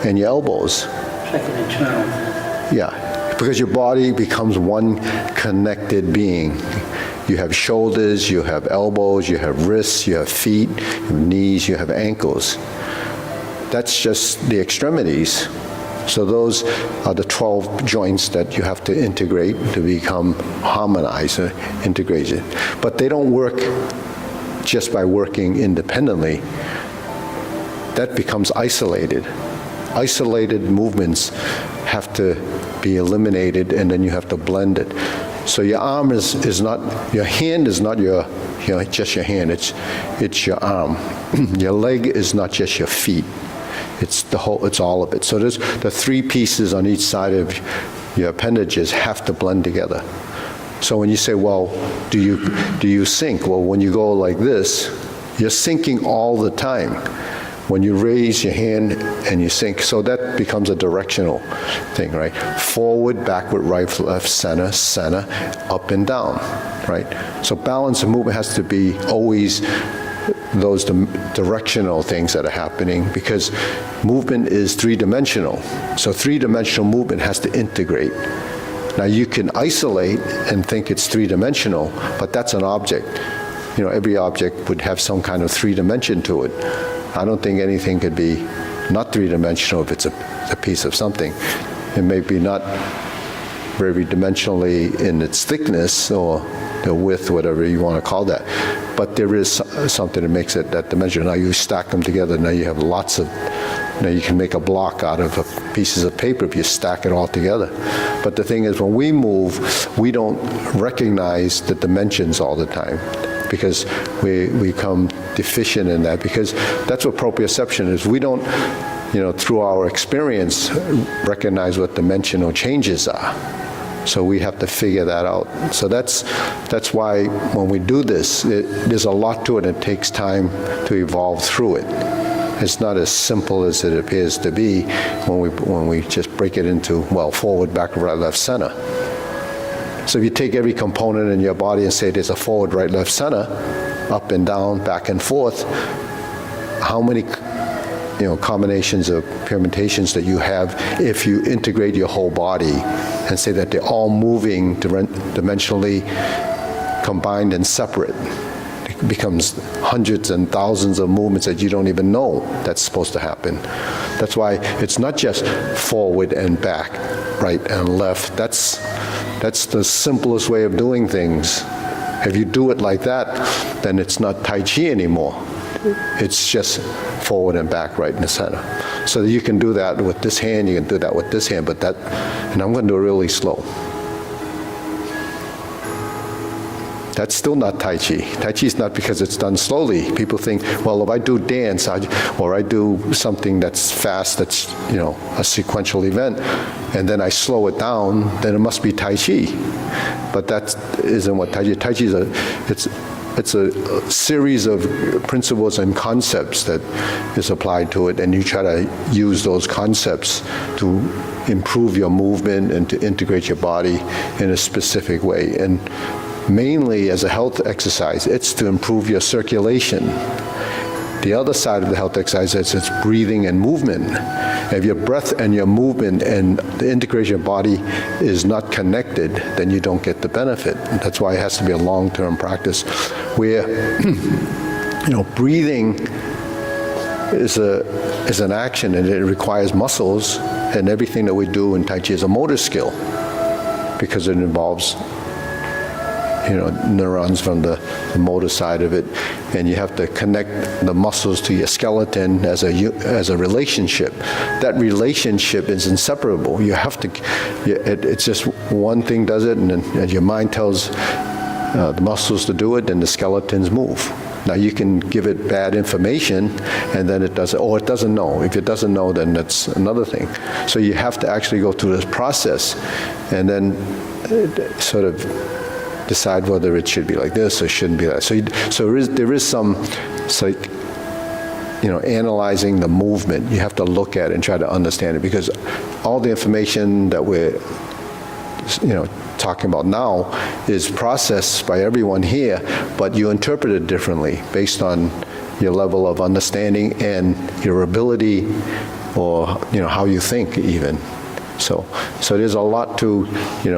[SPEAKER 1] and your elbows.
[SPEAKER 5] It's like an internal.
[SPEAKER 1] Yeah, because your body becomes one connected being. You have shoulders, you have elbows, you have wrists, you have feet, you have knees, you have ankles. That's just the extremities. So those are the 12 joints that you have to integrate to become harmonized or integrated. But they don't work just by working independently. That becomes isolated. Isolated movements have to be eliminated, and then you have to blend it. So your arm is not, your hand is not your, just your hand, it's your arm. Your leg is not just your feet. It's the whole, it's all of it. So there's the three pieces on each side of your appendages have to blend together. So when you say, well, do you sync? Well, when you go like this, you're syncing all the time. When you raise your hand and you sync, so that becomes a directional thing, right? Forward, backward, right, left, center, center, up and down, right? So balance and movement has to be always those directional things that are happening, because movement is three-dimensional. So three-dimensional movement has to integrate. Now you can isolate and think it's three-dimensional, but that's an object. Every object would have some kind of three-dimension to it. I don't think anything could be not three-dimensional if it's a piece of something. It may be not very dimensionally in its thickness or the width, whatever you want to call that. But there is something that makes it that dimension. Now you stack them together, now you have lots of, you can make a block out of pieces of paper if you stack it all together. But the thing is, when we move, we don't recognize the dimensions all the time, because we become deficient in that, because that's what proprioception is. We don't, through our experience, recognize what dimensional changes are. So we have to figure that out. So that's why when we do this, there's a lot to it. It takes time to evolve through it. It's not as simple as it appears to be when we just break it into, well, forward, backward, right, left, center. So if you take every component in your body and say there's a forward, right, left, center, up and down, back and forth, how many combinations of permutations that you have if you integrate your whole body and say that they're all moving dimensionally combined and separate. It becomes hundreds and thousands of movements that you don't even know that's supposed to happen. That's why it's not just forward and back, right and left. That's the simplest way of doing things. If you do it like that, then it's not Tai Chi anymore. It's just forward and back, right in the center. So you can do that with this hand, you can do that with this hand, and I'm going to do it really slow. That's still not Tai Chi. Tai Chi is not because it's done slowly. People think, well, if I do dance, or I do something that's fast, that's, a sequential event, and then I slow it down, then it must be Tai Chi. But that isn't what Tai Chi is. Tai Chi it's a series of principles and concepts that is applied to it, and you try to use those concepts to improve your movement and to integrate your body in a specific way. And mainly as a health exercise, it's to improve your circulation. The other side of the health exercise is it's breathing and movement. If your breath and your movement and the integration of your body is not connected, then you don't get the benefit. That's why it has to be a long-term practice where, breathing is an action, and it requires muscles, and everything that we do in Tai Chi is a motor skill, because it involves neurons from the motor side of it, and you have to connect the muscles to your skeleton as a relationship. That relationship is inseparable. You have to, it's just one thing does it, and then your mind tells the muscles to do it, and the skeletons move. Now you can give it bad information, and then it doesn't, or it doesn't know. If it doesn't know, then that's another thing. So you have to actually go through this process, and then sort of decide whether it should be like this or shouldn't be that. So there is some, it's like, analyzing the movement. You have to look at it and try to understand it, because all the information that we're, talking about now is processed by everyone here, but you interpret it differently based on your level of understanding and your ability, or how you think even. So there's a lot to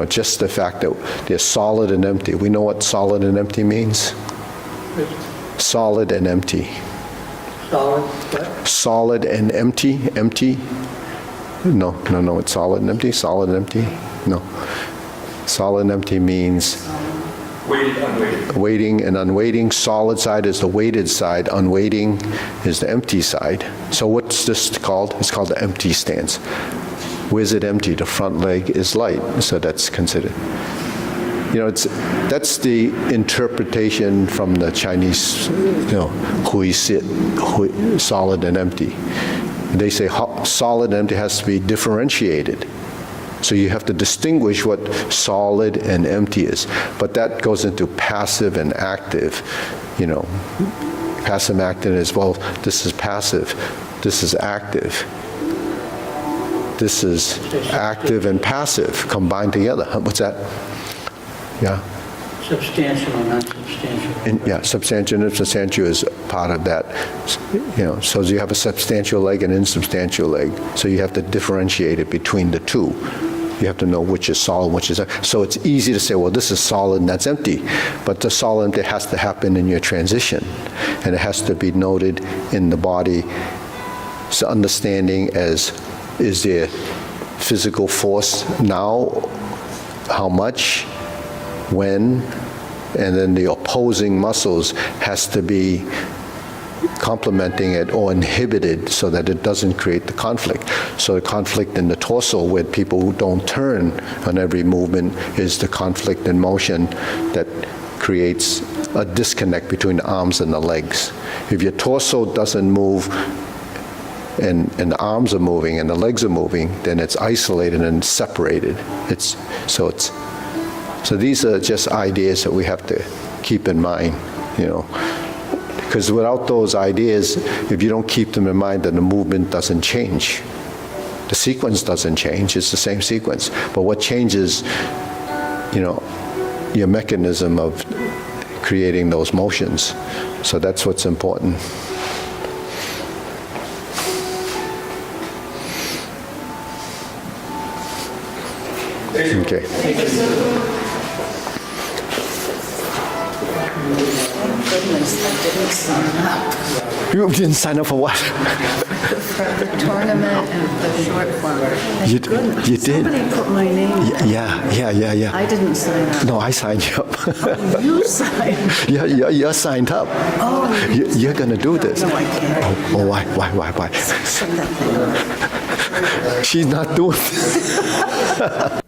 [SPEAKER 1] just the fact that they're solid and empty. We know what solid and empty means. Solid and empty.
[SPEAKER 5] Solid, what?
[SPEAKER 1] Solid and empty. Empty. No, it's solid and empty. Solid and empty. No. Solid and empty means weighting and unweighting. Solid side is the weighted side. Unweighting is the empty side. So what's this called? It's called the empty stance. Where's it empty? The front leg is light, so that's considered. That's the interpretation from the Chinese, hui sit, solid and empty. They say solid and empty has to be differentiated. So you have to distinguish what solid and empty is. But that goes into passive and active. Passive and active is, well, this is passive, this is active. This is active and passive combined together. What's that? Yeah.
[SPEAKER 5] Substantial and unsubstantial.
[SPEAKER 1] Substantial and insubstantial is part of that. So you have a substantial leg and insubstantial leg. So you have to differentiate it between the two. You have to know which is solid, which is... So it's easy to say, well, this is solid and that's empty. But the solid and empty has to happen in your transition. And it has to be noted in the body. So understanding as, is there physical force now? How much? When? And then the opposing muscles has to be complementing it or inhibited so that it doesn't create the conflict. So the conflict in the torso where people who don't turn on every movement is the conflict in motion that creates a disconnect between the arms and the legs. If your torso doesn't move and the arms are moving and the legs are moving, then it's isolated and separated. So these are just ideas that we have to keep in mind, because without those ideas, if you don't keep them in mind, then the movement doesn't change. The sequence doesn't change, it's the same sequence. But what changes, your mechanism of creating those motions. So that's what's important. Okay.
[SPEAKER 2] Goodness, I didn't sign up
[SPEAKER 1] You didn't sign up for what?
[SPEAKER 2] for the tournament and the short one.
[SPEAKER 1] You did?
[SPEAKER 3] Somebody put my name in.
[SPEAKER 1] Yeah.
[SPEAKER 3] I didn't sign up.
[SPEAKER 1] No, I signed you up.
[SPEAKER 3] You signed.
[SPEAKER 1] You're signed up.
[SPEAKER 3] Oh.
[SPEAKER 1] You're going to do this.
[SPEAKER 3] No, I can't.
[SPEAKER 1] Oh, why?
[SPEAKER 3] Shut that thing off.
[SPEAKER 1] She's not doing it.